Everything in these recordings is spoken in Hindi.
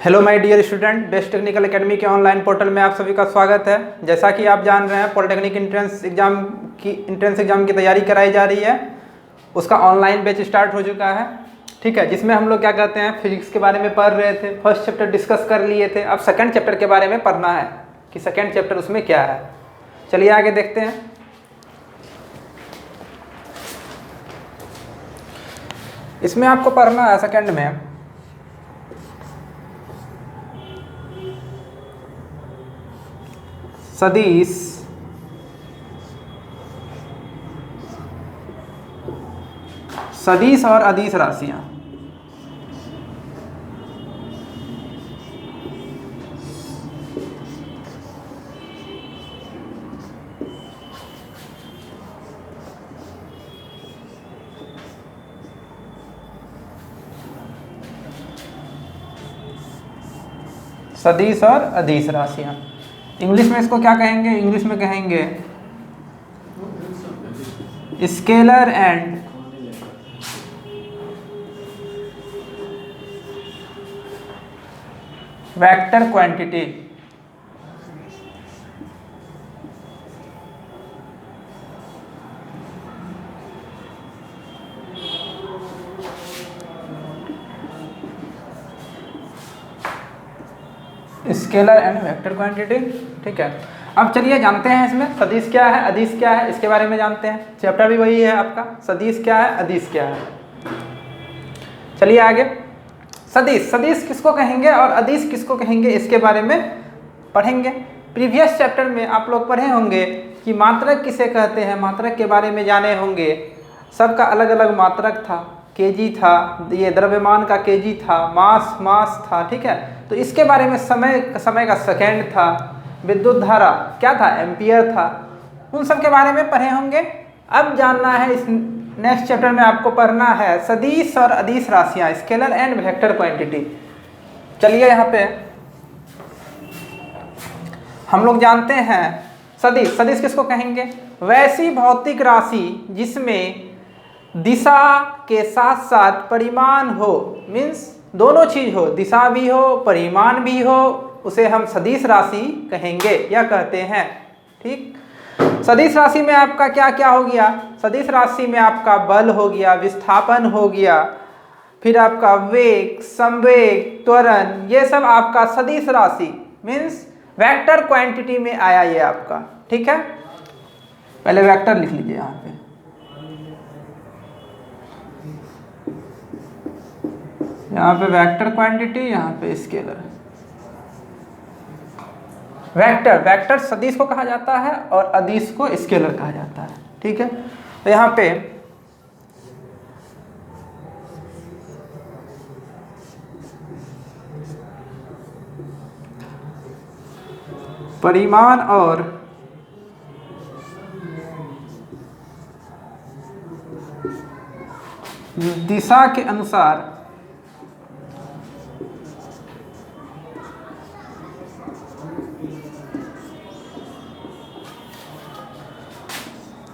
Hello my dear student, best technical academy के ऑनलाइन पोर्टल में आप सभी का स्वागत है। जैसा कि आप जान रहे हैं, पॉलिटेक्निक एंट्रेंस एग्ज़ाम की तैयारी कराई जा रही है। उसका ऑनलाइन बैच स्टार्ट हो चुका है, ठीक है। जिसमें हम लोग क्या कहते हैं, फिजिक्स के बारे में पढ़ रहे थे। फर्स्ट चैप्टर डिस्कस कर लिए थे, अब सेकेंड चैप्टर के बारे में पढ़ना है कि सेकेंड चैप्टर उसमें क्या है। चलिए आगे देखते हैं। इसमें आपको पढ़ना है सेकेंड में सदिश, सदिश और अदिश राशियां। सदिश और अदिश राशियां। इंग्लिश में इसको क्या कहेंगे? इंग्लिश में कहेंगे scalar and vector quantity. Scalar and vector quantity, ठीक है। अब चलिए जानते हैं इसमें सदिश क्या है, अदिश क्या है, इसके बारे में जानते हैं। चैप्टर भी वही है आपका, सदिश क्या है, अदिश क्या है। चलिए आगे। सदिश, सदिश किसको कहेंगे और अदिश किसको कहेंगे, इसके बारे में पढ़ेंगे। प्रीवियस चैप्टर में आप लोग पढ़े होंगे कि मात्रक किसे कहते हैं, मात्रक के बारे में जाने होंगे। सबका अलग अलग मात्रक था। केजी था, ये द्रव्यमान का केजी था, मास था, ठीक है। तो इसके बारे में समय का सेकेंड था, विद्युत धारा क्या था, एम्पियर था। उन सब के बारे में पढ़े होंगे। अब जानना है, इस नेक्स्ट चैप्टर में आपको पढ़ना है सदिश और अदिश राशियां, स्केलर एंड वेक्टर क्वांटिटी। चलिए यहाँ पे हम लोग जानते हैं सदिश। सदिश किसको कहेंगे? वैसी भौतिक राशि जिसमें दिशा के साथ साथ परिमाण हो, मीन्स दोनों चीज हो, दिशा भी हो परिमाण भी हो, उसे हम सदिश राशि कहेंगे या कहते हैं, ठीक। सदिश राशि में आपका क्या क्या हो गया? सदिश राशि में आपका बल हो गया, विस्थापन हो गया, फिर आपका वेग, संवेग, त्वरण, ये सब आपका सदिश राशि मीन्स वेक्टर क्वांटिटी में आया ये आपका, ठीक है। पहले वेक्टर लिख लीजिए यहाँ पे। यहाँ पे वेक्टर क्वांटिटी, यहाँ पे स्केलर। वेक्टर सदिश को कहा जाता है और अदिश को स्केलर कहा जाता है, ठीक है। तो यहाँ पे परिमाण और दिशा के अनुसार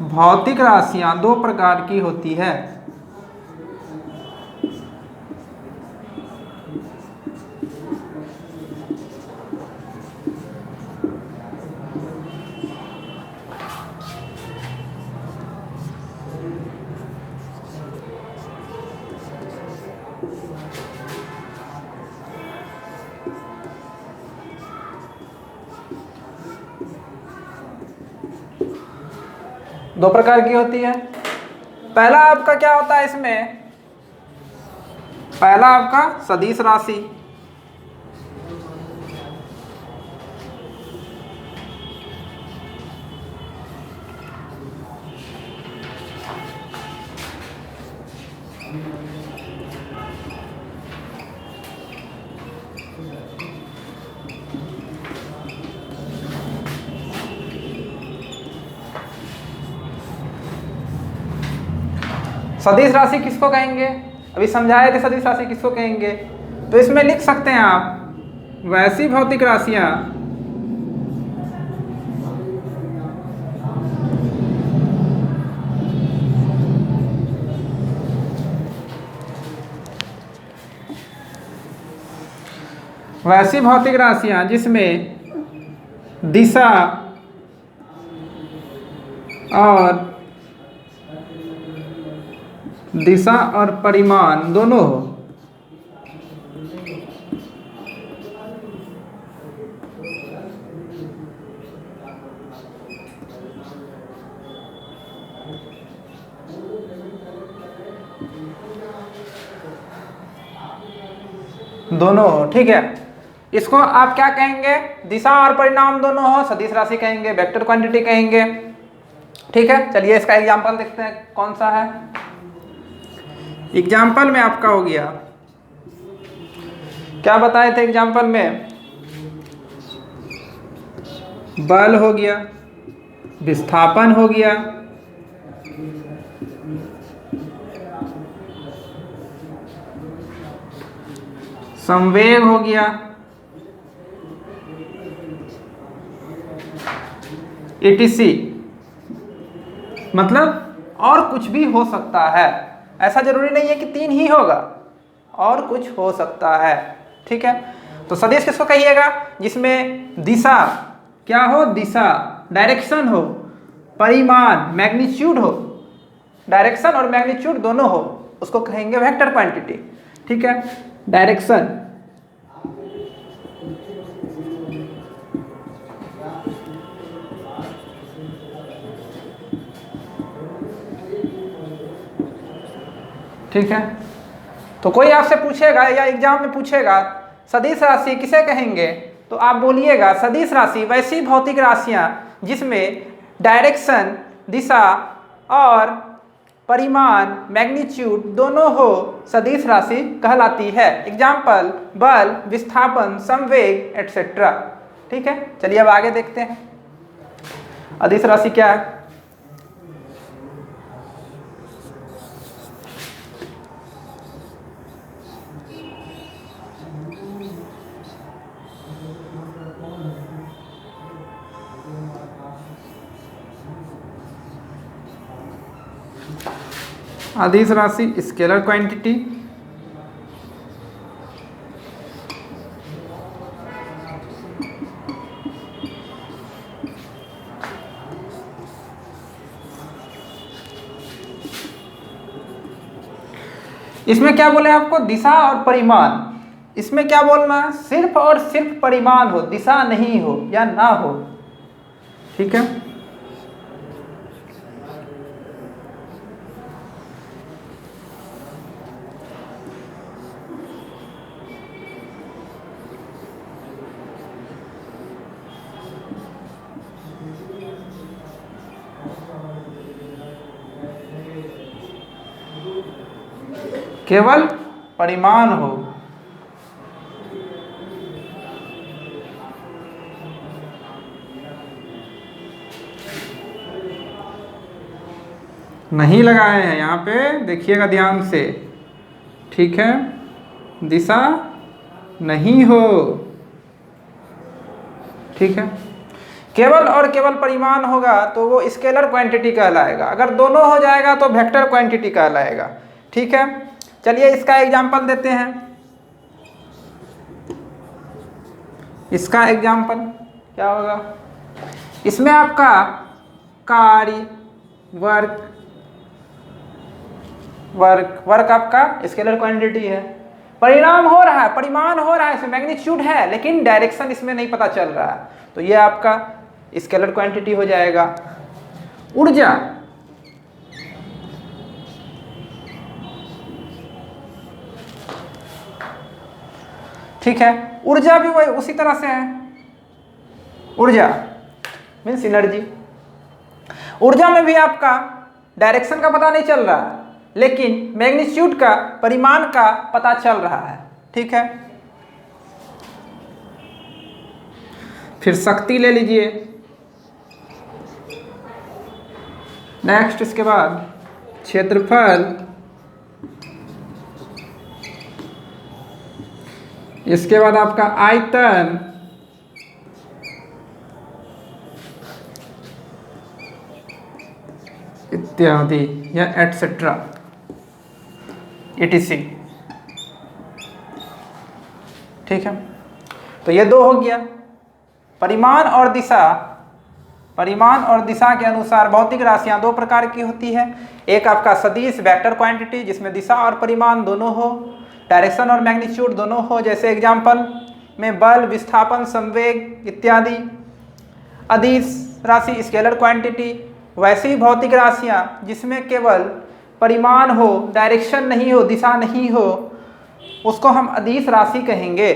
भौतिक राशियां दो प्रकार की होती है। दो प्रकार की होती है। पहला आपका क्या होता है इसमें? पहला आपका सदिश राशि, सदिश राशि किसको कहेंगे? अभी समझाए थे सदिश राशि किसको कहेंगे। तो इसमें लिख सकते हैं आप वैसी भौतिक राशियां वैसी भौतिक राशियां जिसमें दिशा और परिमाण दोनों हो। दोनों हो, ठीक है। इसको आप क्या कहेंगे? दिशा और परिणाम दोनों हो, सदिश राशि कहेंगे, वेक्टर क्वांटिटी कहेंगे, ठीक है। चलिए इसका एग्जांपल देखते हैं कौन सा है। एग्जाम्पल में आपका हो गया, क्या बताए थे एग्जाम्पल में? बल हो गया, विस्थापन हो गया, संवेग हो गया, etc। मतलब और कुछ भी हो सकता है, ऐसा जरूरी नहीं है कि 3 ही होगा, और कुछ हो सकता है, ठीक है। तो सदिश किसको कहिएगा? जिसमें दिशा क्या हो? दिशा, डायरेक्शन हो, परिमाण मैग्नीट्यूड हो, डायरेक्शन और मैग्नीट्यूड दोनों हो, उसको कहेंगे वेक्टर क्वांटिटी, ठीक है। डायरेक्शन, ठीक है। तो कोई आपसे पूछेगा या एग्जाम में पूछेगा सदिश राशि किसे कहेंगे, तो आप बोलिएगा सदिश राशि वैसी भौतिक राशियां जिसमें डायरेक्शन, दिशा और परिमाण मैग्नीट्यूड दोनों हो, सदिश राशि कहलाती है। एग्जाम्पल बल, विस्थापन, संवेग एटसेट्रा, ठीक है। चलिए अब आगे देखते हैं अदिश राशि क्या है। अदिश राशि स्केलर क्वांटिटी, इसमें क्या बोले आपको? दिशा और परिमाण। इसमें क्या बोलना है? सिर्फ और सिर्फ परिमाण हो, दिशा नहीं हो या ना हो, ठीक है। केवल परिमाण हो, नहीं लगाए हैं यहाँ पे, देखिएगा ध्यान से, ठीक है। दिशा नहीं हो, ठीक है। केवल और केवल परिमाण होगा तो वो स्केलर क्वांटिटी कहलाएगा, अगर दोनों हो जाएगा तो वेक्टर क्वांटिटी कहलाएगा, ठीक है। चलिए इसका एग्जाम्पल देते हैं। इसका एग्जाम्पल क्या होगा? इसमें आपका कार्य, वर्क आपका स्केलर क्वांटिटी है, परिणाम हो रहा है, परिमाण हो रहा है, इसमें मैग्नीट्यूड है, लेकिन डायरेक्शन इसमें नहीं पता चल रहा है, तो ये आपका स्केलर क्वांटिटी हो जाएगा। ऊर्जा, ठीक है। ऊर्जा भी वही उसी तरह से है, ऊर्जा मीन्स एनर्जी। ऊर्जा में भी आपका डायरेक्शन का पता नहीं चल रहा है, लेकिन मैग्नीट्यूड का, परिमाण का पता चल रहा है, ठीक है। फिर शक्ति ले लीजिए। नेक्स्ट इसके बाद क्षेत्रफल, इसके बाद आपका आयतन, इत्यादि या एटसेट्रा, etc, ठीक है। तो ये 2 हो गया। परिमाण और दिशा के अनुसार भौतिक राशियां 2 प्रकार की होती है। एक आपका सदिश वेक्टर क्वांटिटी जिसमें दिशा और परिमाण दोनों हो, डायरेक्शन और मैग्नीट्यूड दोनों हो, जैसे एग्जाम्पल में बल, विस्थापन, संवेग इत्यादि। अदिश राशि स्केलर क्वांटिटी, वैसी भौतिक राशियां जिसमें केवल परिमाण हो, डायरेक्शन नहीं हो, दिशा नहीं हो, उसको हम अदिश राशि कहेंगे।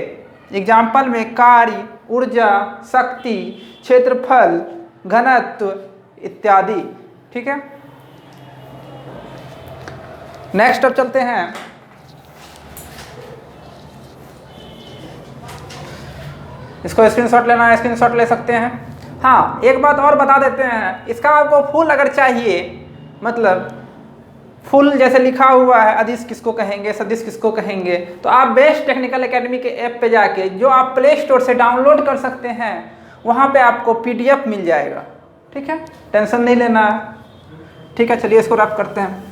एग्जाम्पल में कार्य, ऊर्जा, शक्ति, क्षेत्रफल, घनत्व इत्यादि। ठीक है, नेक्स्ट अब चलते हैं इसको स्क्रीनशॉट लेना है, स्क्रीनशॉट ले सकते हैं। हाँ, एक बात और बता देते हैं, इसका आपको फुल अगर चाहिए, मतलब फुल जैसे लिखा हुआ है अदिश किसको कहेंगे, सदिश किसको कहेंगे, तो आप बेस्ट टेक्निकल एकेडमी के ऐप पे जाके, जो आप प्ले स्टोर से डाउनलोड कर सकते हैं, वहाँ पे आपको PDF मिल जाएगा। ठीक है, टेंशन नहीं लेना है। ठीक है, चलिए इसको रैप करते हैं।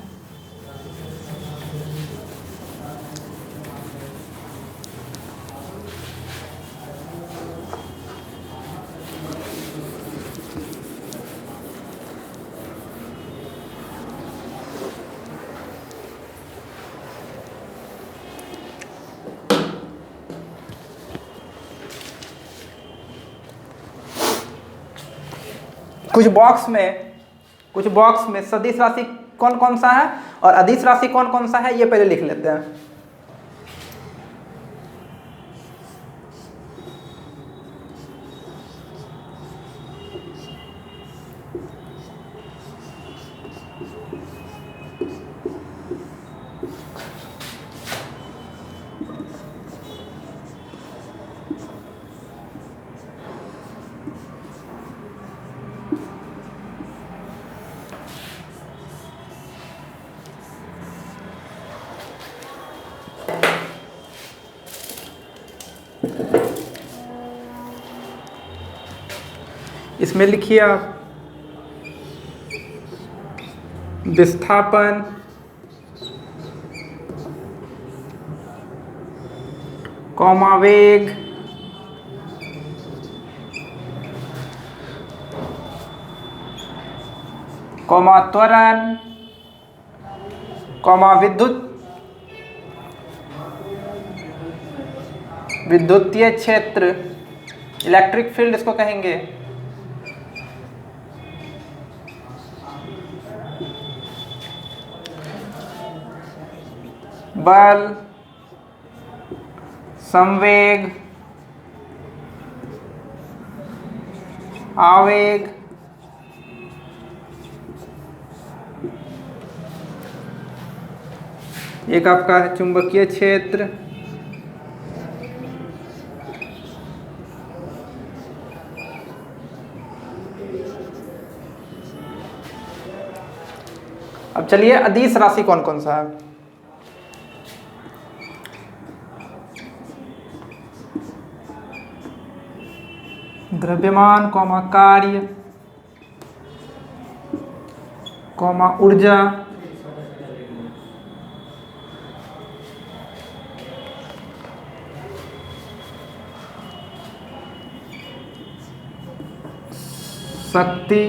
कुछ बॉक्स में सदिश राशि कौन कौन सा है और अदिश राशि कौन कौन सा है, ये पहले लिख लेते हैं। इसमें लिखिए आप विस्थापन, कौमा वेग, कौमा त्वरण, कौमा विद्युतीय क्षेत्र, इलेक्ट्रिक फील्ड इसको कहेंगे, बल, संवेग, आवेग, एक आपका है चुंबकीय क्षेत्र, अब चलिए अदिश राशि कौन कौन सा है। द्रव्यमान, कौमा कार्य, कौमा ऊर्जा, शक्ति,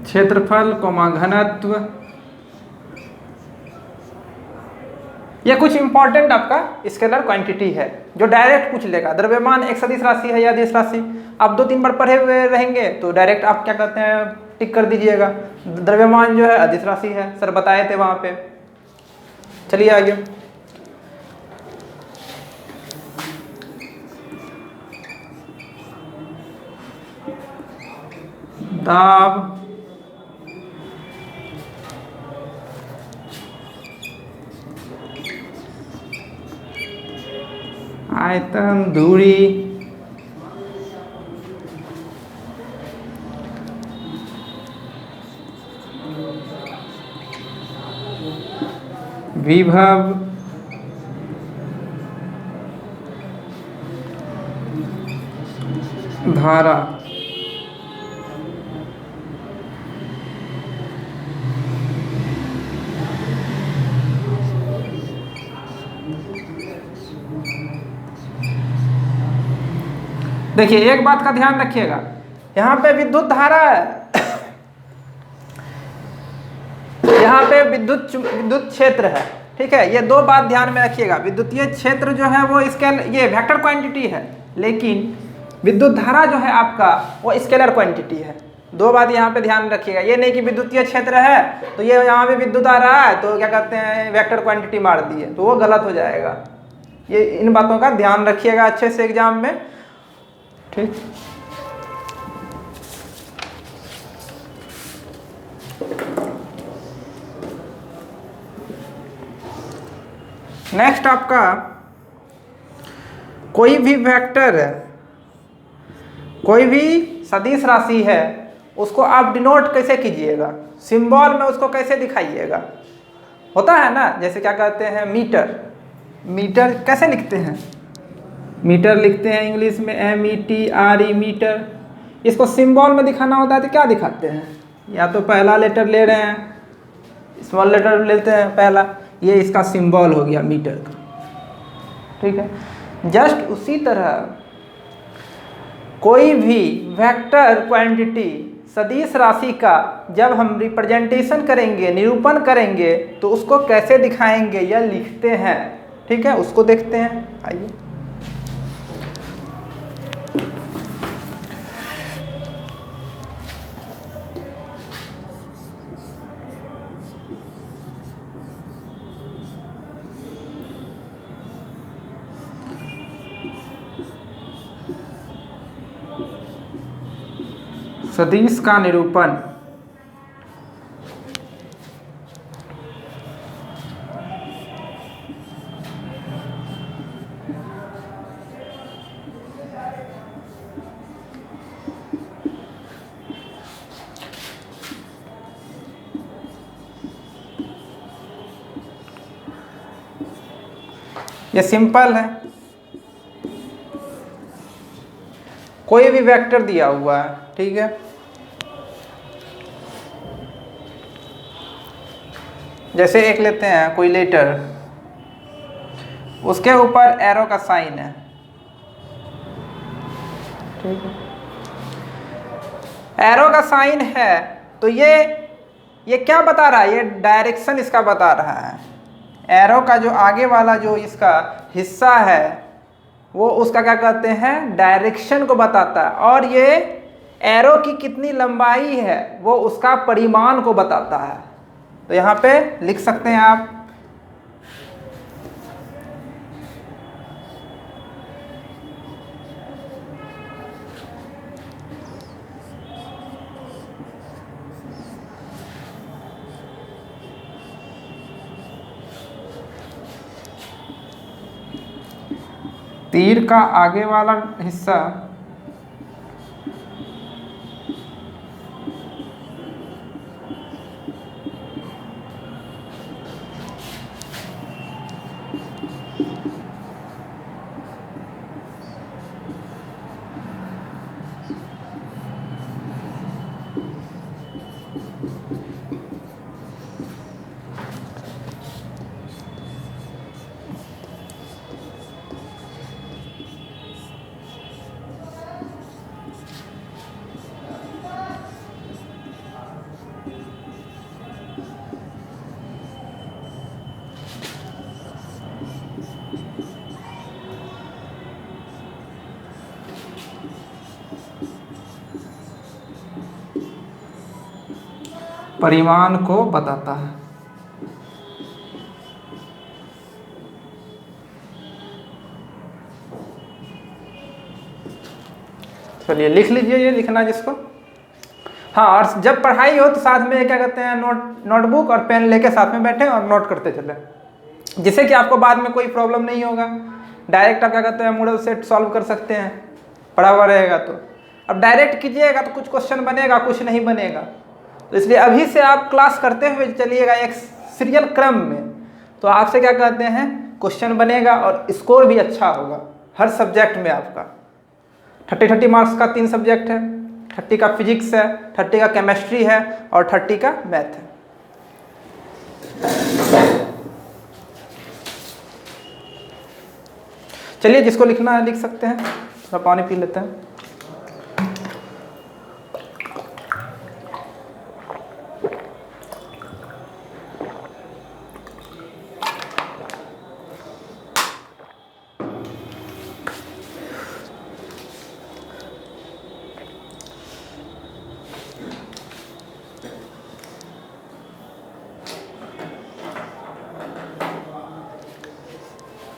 क्षेत्रफल, कौमा घनत्व। यह कुछ इंपॉर्टेंट आपका स्केलर क्वांटिटी है जो डायरेक्ट पूछ लेगा। द्रव्यमान एक सदिश राशि है या अदिश राशि, आप 2-3 बार पढ़े हुए रहेंगे तो डायरेक्ट आप क्या कहते हैं टिक कर दीजिएगा। द्रव्यमान जो है अदिश राशि है, सर बताए थे वहां पे। चलिए आगे, दाब, आयतन, दूरी, विभव, धारा। देखिए एक बात का ध्यान रखिएगा, यहाँ पे विद्युत धारा है, यहाँ पे विद्युत क्षेत्र है, ठीक है। ये दो बात ध्यान में रखिएगा, विद्युतीय क्षेत्र जो है वो ये वेक्टर क्वांटिटी है, लेकिन विद्युत धारा जो है आपका वो स्केलर क्वांटिटी है। दो बात यहाँ पे ध्यान रखिएगा, ये नहीं कि विद्युतीय क्षेत्र है तो ये यहाँ पे विद्युत आ रहा है तो क्या कहते हैं वेक्टर क्वांटिटी मार दी है, तो वो गलत हो जाएगा। ये इन बातों का ध्यान रखिएगा अच्छे से एग्जाम में, ठीक। नेक्स्ट आपका कोई भी वेक्टर, कोई भी सदिश राशि है उसको आप डिनोट कैसे कीजिएगा, सिंबल में उसको कैसे दिखाइएगा। होता है ना, जैसे क्या कहते हैं मीटर, मीटर कैसे लिखते हैं, मीटर लिखते हैं इंग्लिश में METRE मीटर। इसको सिंबल में दिखाना होता है तो क्या दिखाते हैं, या तो पहला लेटर ले रहे हैं, स्मॉल लेटर लेते हैं पहला, ये इसका सिंबल हो गया मीटर का, ठीक है। जस्ट उसी तरह कोई भी वेक्टर क्वांटिटी सदिश राशि का जब हम रिप्रेजेंटेशन करेंगे, निरूपण करेंगे, तो उसको कैसे दिखाएंगे या लिखते हैं, ठीक है, उसको देखते हैं। आइए सदिश का निरूपण, ये सिंपल है। कोई भी वेक्टर दिया हुआ है, ठीक है, जैसे एक लेते हैं कोई लेटर, उसके ऊपर एरो का साइन है, ठीक है, एरो का साइन है, तो ये क्या बता रहा है, ये डायरेक्शन इसका बता रहा है। एरो का जो आगे वाला जो इसका हिस्सा है वो उसका क्या कहते हैं डायरेक्शन को बताता है, और ये एरो की कितनी लंबाई है वो उसका परिमाण को बताता है। तो यहाँ पे लिख सकते हैं आप, तीर का आगे वाला हिस्सा परिमाण को बताता है। चलिए लिख लीजिए, ये लिखना जिसको। हाँ, और जब पढ़ाई हो तो साथ में क्या कहते हैं नोटबुक और पेन लेके साथ में बैठे और नोट करते चले, जिससे कि आपको बाद में कोई प्रॉब्लम नहीं होगा। डायरेक्ट आप क्या कहते हैं मॉडल सेट सॉल्व कर सकते हैं, पढ़ा हुआ रहेगा तो। अब डायरेक्ट कीजिएगा तो कुछ क्वेश्चन बनेगा, कुछ नहीं बनेगा। तो इसलिए अभी से आप क्लास करते हुए चलिएगा एक सीरियल क्रम में, तो आपसे क्या कहते हैं क्वेश्चन बनेगा और स्कोर भी अच्छा होगा हर सब्जेक्ट में। आपका 30 मार्क्स का 3 सब्जेक्ट है, 30 का फिजिक्स है, 30 का केमिस्ट्री है और 30 का मैथ है। चलिए जिसको लिखना है लिख सकते हैं। थोड़ा पानी पी लेते हैं।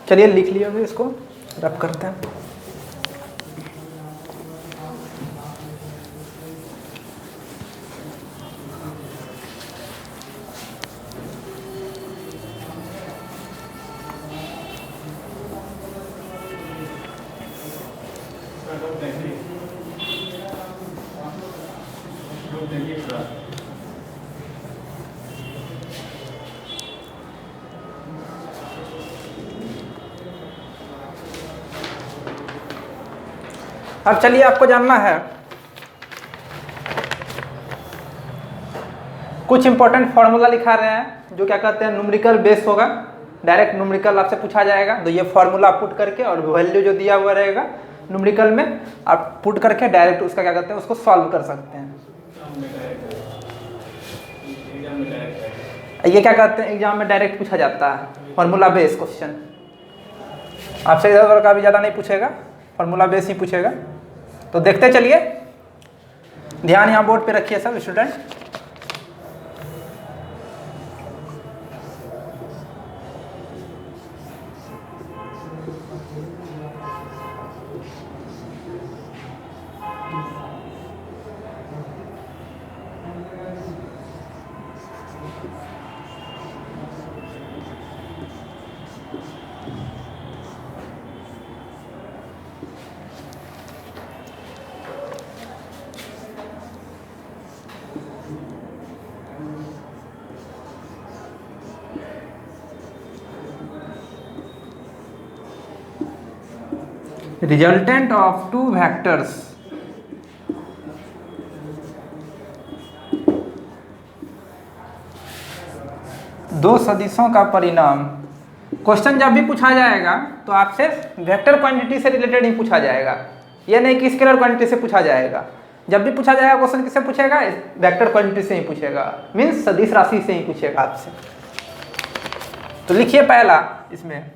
चलिए लिख लिया होगा, इसको रब करते हैं। अब चलिए आपको जानना है कुछ इंपॉर्टेंट फॉर्मूला लिखा रहे हैं जो क्या कहते हैं न्यूमेरिकल बेस होगा, डायरेक्ट न्यूमेरिकल आपसे पूछा जाएगा। तो ये फॉर्मूला पुट करके और वैल्यू जो दिया हुआ रहेगा न्यूमेरिकल में आप पुट करके डायरेक्ट उसका क्या कहते हैं उसको सॉल्व कर सकते हैं। ये क्या कहते हैं एग्जाम में डायरेक्ट पूछा जाता है फॉर्मूला बेस क्वेश्चन। आपसे इधर उधर का भी ज़्यादा नहीं पूछेगा, फॉर्मूला बेस ही पूछेगा। तो देखते चलिए, ध्यान यहाँ बोर्ड पे रखिए सब student. Resultant of two vectors दो सदिशों का परिणाम। क्वेश्चन जब भी पूछा जाएगा तो आपसे वेक्टर क्वांटिटी से रिलेटेड ही पूछा जाएगा, ये नहीं कि स्केलर क्वांटिटी से पूछा जाएगा। जब भी पूछा जाएगा क्वेश्चन किससे पूछेगा, वेक्टर क्वांटिटी से ही पूछेगा, मीन्स सदिश राशि से ही पूछेगा आपसे। तो लिखिए पहला इसमें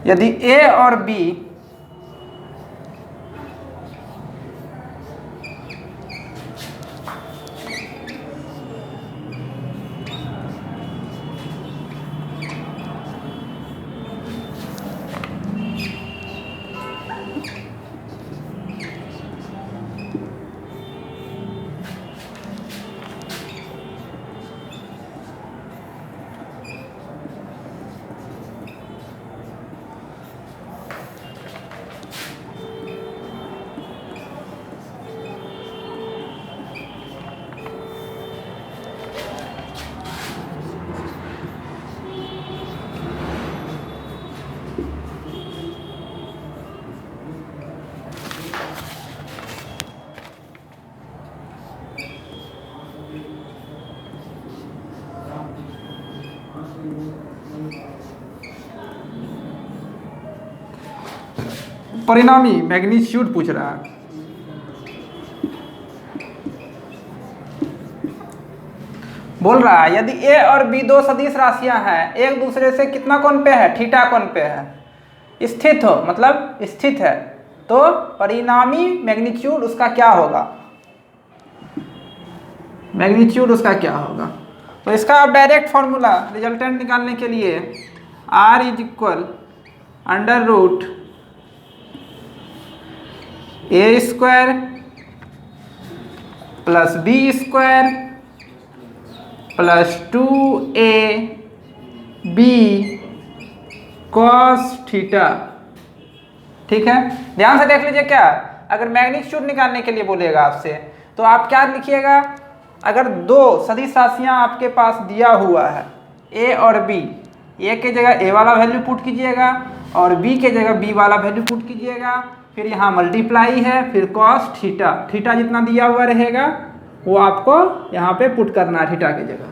यदि A और B परिणामी मैग्नीट्यूड पूछ रहा है। बोल रहा है यदि A और B दो सदिश राशियां हैं, एक दूसरे से कितना कोण पे है, थीटा कोण पे है, स्थित हो मतलब स्थित है, तो परिणामी मैग्नीट्यूड उसका क्या होगा, मैग्नीट्यूड उसका क्या होगा। तो इसका आप डायरेक्ट फॉर्मूला रिजल्टेंट निकालने के लिए R is equal under root A square plus B square plus 2AB cos theta. ठीक है, ध्यान से देख लीजिए। क्या अगर मैग्नीट्यूड निकालने के लिए बोलेगा आपसे तो आप क्या लिखिएगा, अगर दो सदिश राशियां आपके पास दिया हुआ है A और B, A के जगह A वाला वैल्यू पुट कीजिएगा और B के जगह B वाला वैल्यू पुट कीजिएगा, फिर यहाँ मल्टीप्लाई है, फिर कॉस थीटा, थीटा जितना दिया हुआ रहेगा वो आपको यहाँ पे पुट करना है थीटा की जगह।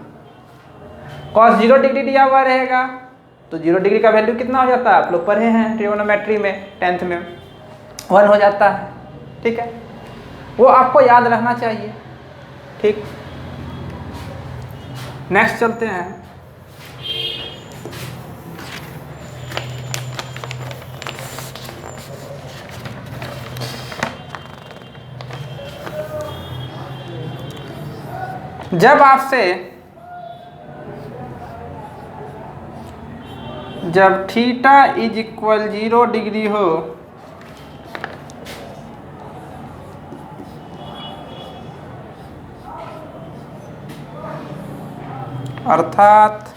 कॉस 0 डिग्री दिया हुआ रहेगा तो 0 डिग्री का वैल्यू कितना हो जाता है, आप लोग पढ़े हैं ट्रिगोनोमेट्री में 10th में 1 हो जाता है। ठीक है, वो आपको याद रहना चाहिए। ठीक, नेक्स्ट चलते हैं। जब आपसे जब थीटा इज इक्वल 0 डिग्री हो अर्थात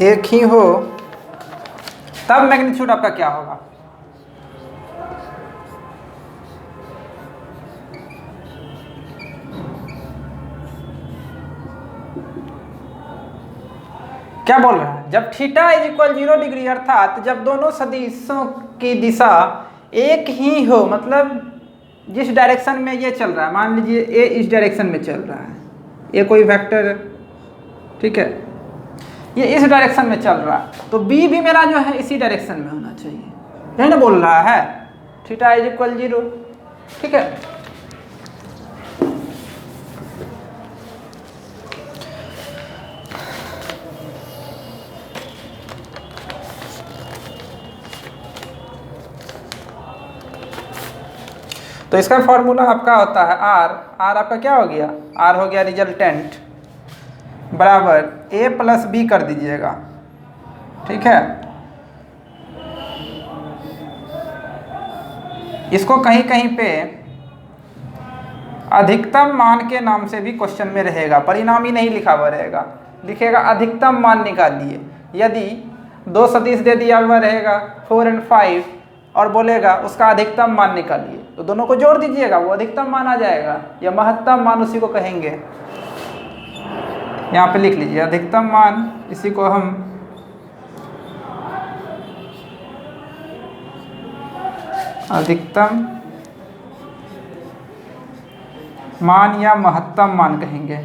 एक ही हो, तब मैग्नीट्यूड आपका क्या होगा? क्या बोल रहा है? जब थीटा इज इक्वल 0 डिग्री अर्थात जब दोनों सदिशों की दिशा एक ही हो, मतलब जिस डायरेक्शन में ये चल रहा है, मान लीजिए ए इस डायरेक्शन में चल रहा है, ये कोई वेक्टर, ठीक है, ये इस डायरेक्शन में चल रहा है, तो बी भी मेरा जो है इसी डायरेक्शन में होना चाहिए, यही ना बोल रहा है, थीटा इज इक्वल 0, ठीक है। तो इसका फॉर्मूला आपका होता है आर आपका क्या हो गया? आर हो गया रिजल्टेंट बराबर ए प्लस बी कर दीजिएगा, ठीक है। इसको कहीं कहीं पे अधिकतम मान के नाम से भी क्वेश्चन में रहेगा, परिणाम ही नहीं लिखा हुआ रहेगा, लिखेगा अधिकतम मान निकालिए। यदि दो सदिश दे दिया हुआ रहेगा 4 और 5 और बोलेगा उसका अधिकतम मान निकालिए, तो दोनों को जोड़ दीजिएगा, वो अधिकतम मान आ जाएगा, या महत्तम मान उसी को कहेंगे। यहाँ पे लिख लीजिए अधिकतम मान, इसी को हम अधिकतम मान या महत्तम मान कहेंगे।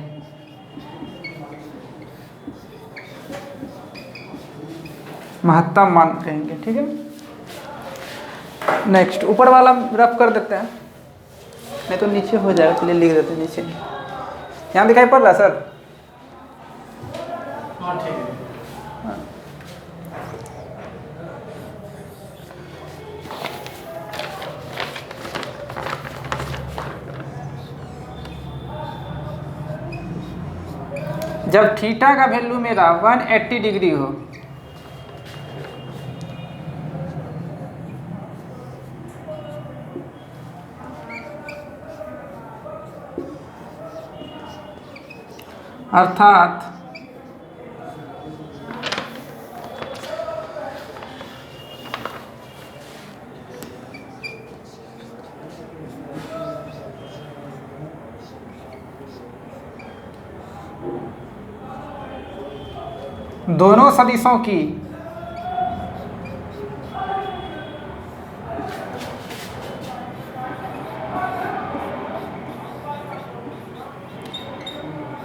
महत्तम मान कहेंगे, ठीक है। नेक्स्ट ऊपर वाला रफ कर देते हैं, नहीं तो नीचे हो जाएगा, चलिए लिख देते हैं नीचे। यहाँ दिखाई पड़ रहा है सर? हाँ ठीक है। जब थीटा का वैल्यू मेरा 180 डिग्री हो, अर्थात दोनों सदिशों की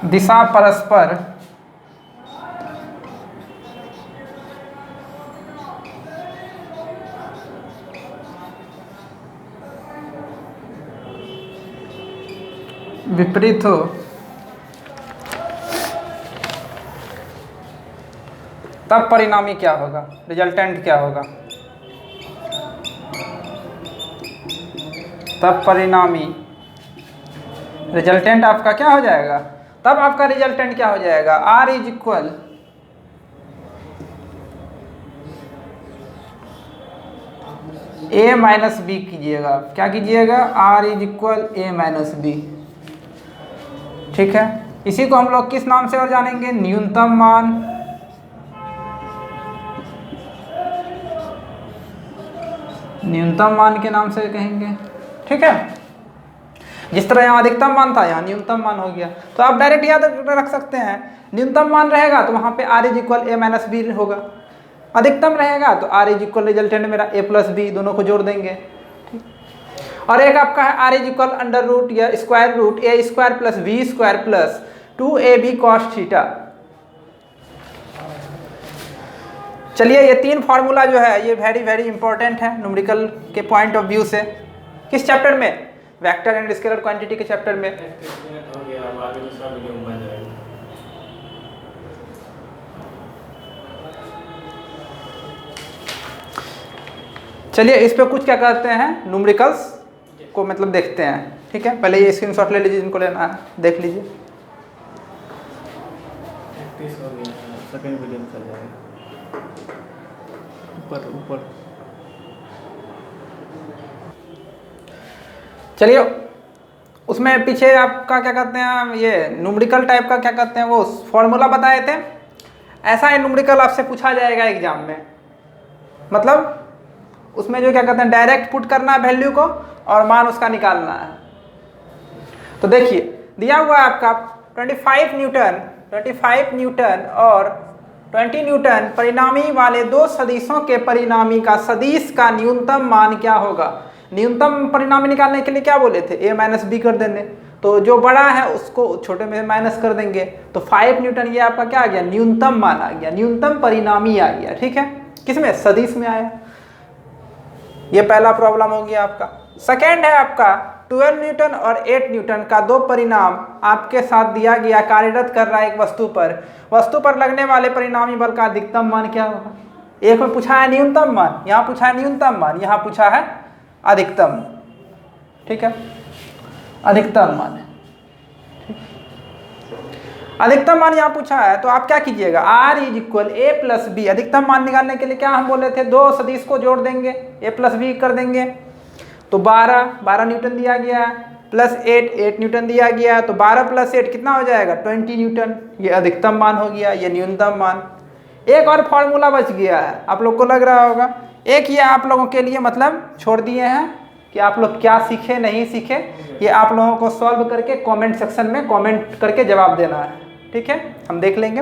दिशा परस्पर विपरीत हो, तब परिणामी क्या होगा? रिजल्टेंट क्या होगा? तब परिणामी रिजल्टेंट आपका क्या हो जाएगा? तब आपका रिजल्टेंट क्या हो जाएगा? R is equal A minus B कीजिएगा। क्या कीजिएगा? R is equal A minus B, ठीक है। इसी को हम लोग किस नाम से और जानेंगे? न्यूनतम मान, न्यूनतम मान के नाम से कहेंगे, ठीक है। जिस तरह यहाँ अधिकतम मान था, यहाँ न्यूनतम मान हो गया, तो आप डायरेक्ट याद रख सकते हैं, न्यूनतम मान रहेगा तो वहाँ पे R is equal A minus B होगा, अधिकतम रहेगा तो आर इज इक्वल रिजल्टेंट मेरा ए प्लस बी, दोनों को जोड़ देंगे, ठीक। और एक आपका है R is equal under root या square root A square plus B square plus 2ab cos theta. चलिए ये तीन फार्मूला जो है ये वेरी वेरी इंपॉर्टेंट है न्यूमेरिकल के पॉइंट ऑफ व्यू से। किस चैप्टर में? वेक्टर एंड स्केलर क्वांटिटी के चैप्टर में। चलिए इस पे कुछ क्या करते हैं न्यूमेरिकल्स को मतलब देखते हैं, ठीक है। पहले ये स्क्रीनशॉट ले लीजिए, जिनको लेना है देख लीजिए। सेकंड वीडियो में चल जाएगा ऊपर। चलिए उसमें पीछे आपका क्या कहते हैं ये न्यूमेरिकल टाइप का क्या कहते हैं वो फॉर्मूला बताए थे। ऐसा है न्यूमेरिकल आपसे पूछा जाएगा एग्जाम में, मतलब उसमें जो क्या कहते हैं डायरेक्ट पुट करना है वैल्यू को और मान उसका निकालना है। तो देखिए दिया हुआ है आपका 25 न्यूटन और 20 न्यूटन परिणामी वाले दो सदिशों के परिणामी का सदिश का न्यूनतम मान क्या होगा। न्यूनतम परिणामी निकालने के लिए क्या बोले थे, a माइनस बी कर देंगे, तो जो बड़ा है उसको छोटे में माइनस कर देंगे। तो 5 न्यूटन ये आपका क्या आ गया, न्यूनतम मान आ गया, न्यूनतम परिणामी आ गया, ठीक है। किसमें, सदिश में आया। ये पहला प्रॉब्लम हो गया आपका। सेकेंड है आपका 12 न्यूटन और 8 न्यूटन का दो परिणाम आपके साथ दिया गया कार्यरत कर रहा है एक वस्तु पर लगने वाले परिणामी बल का अधिकतम मान क्या होगा। एक में पूछा है न्यूनतम मान, यहाँ पूछा है न्यूनतम मान, यहाँ पूछा है अधिकतम, ठीक है, अधिकतम मान है। अधिकतम मान यहाँ पूछा है तो आप क्या कीजिएगा, r is equal A plus B. अधिकतम मान निकालने के लिए क्या हम बोले थे, दो सदिश को जोड़ देंगे, a प्लस बी कर देंगे। तो 12 न्यूटन दिया गया प्लस 8 न्यूटन दिया गया, तो 12 प्लस 8 कितना हो जाएगा, 20 न्यूटन। ये अधिकतम मान हो गया, ये न्यूनतम मान। एक और फॉर्मूला बच गया है, आप लोग को लग रहा होगा। एक ये आप लोगों के लिए मतलब छोड़ दिए हैं कि आप लोग क्या सीखे नहीं सीखे, ये आप लोगों को सॉल्व करके कमेंट सेक्शन में कमेंट करके जवाब देना है, ठीक है, हम देख लेंगे।